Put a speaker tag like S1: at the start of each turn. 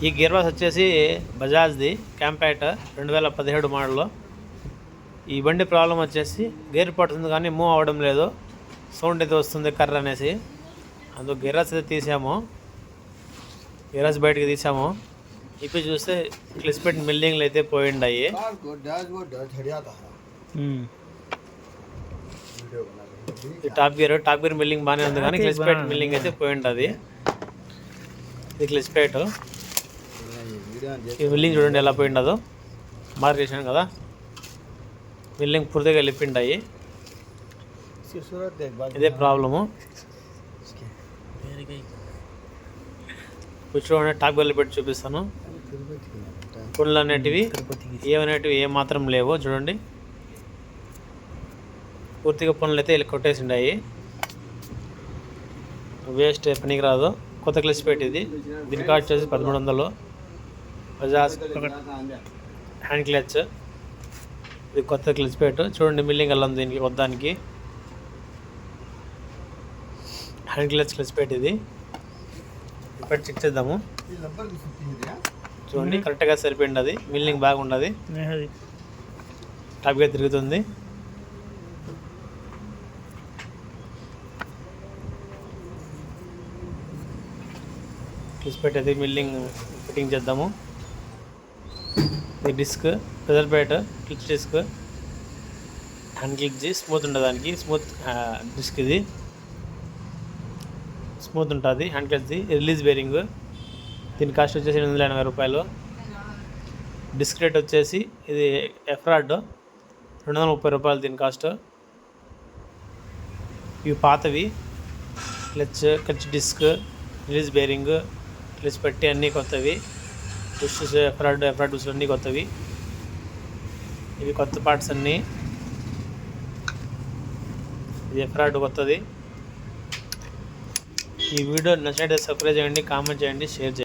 S1: ఈ gear box వచ్చేసి బజాజ్ది క్యాంపైట్ 2017 model. ఈ బండి ప్రాబ్లం వచ్చేసి గేర్ పడుతుంది కానీ మూవ్ అవ్వడం లేదు, సౌండ్ అయితే వస్తుంది కర్ర అనేసి. అందుకు గేరాస్ అయితే తీసాము, గేరాస్ బయటకి తీసాము. ఇప్పుడు చూస్తే క్లిస్పెట్ మిల్లింగ్లు అయితే పోయిండాయి. టాప్ గేర్ మిల్లింగ్ బాగానే ఉంది కానీ క్లిస్పెట్ మిల్లింగ్ అయితే పోయిండది. ఇది క్లిస్పెట్. ఈ మిల్లింగ్ చూడండి ఎలా పోయిండదో, మార్క్ చేసాను కదా. మిల్లింగ్ పూర్తిగా వెళ్ళిపోయిండాయి. ఇదే ప్రాబ్లము. కూర్చోండి, టాప్ గేర్లు పెట్టి చూపిస్తాను. పుండ్లు అనేటివి ఏమనేటివి ఏమాత్రం లేవు. చూడండి, పూర్తిగా పుండ్లు అయితే వెళ్ళి కొట్టేసిండాయి. వేస్ట్, పనికి రాదు. కొత్త క్లిస్పెట్ ఇది. దీని కాస్ట్ వచ్చేసి 1300. Bajaj hand clutch. ఇది కొత్త క్లిస్పెట్. చూడండి మిల్లింగ్ వెళ్ళం దీనికి వద్దానికి. హ్యాండ్ క్లచ్ క్లిస్పెట్ ఇది. ఇప్పుడు చెక్ చేద్దాము. చూడండి కరెక్ట్గా సరిపోయింది. అది మిల్లింగ్ బాగుండదు, టాప్గా తిరుగుతుంది. క్లిస్పెట్ అయితే మిల్లింగ్ ఫిట్టింగ్ చేద్దాము. ఇది disc, pressure plate, clutch disc, hand clutch smooth ఉంటుంది. దానికి స్మూత్ డిస్క్ ఇది స్మూత్ ఉంటుంది. హ్యాండ్ క్లచ్ది రిలీజ్ బేరింగ్. దీని కాస్ట్ వచ్చేసి 880 రూపాయలు. డిస్క్ రేట్ వచ్చేసి ఇది ఎఫ్రాడ్ 230 రూపాయలు దీని కాస్ట్. ఇవి పాతవి. Clutch disc, release bearing, clutch పట్టి అన్నీ కొత్తవి. బుషెస్ ఎఫ్రాడ్ బుషెస్ అన్నీ కొత్తవి. ఇవి కొత్త పార్ట్స్ అన్నీ. ఇది ఎఫ్రాడ్ కొత్తది. ఈ వీడియో నచ్చినట్లయితే సబ్స్క్రైబ్ చేయండి, కామెంట్ చేయండి, షేర్ చేయండి.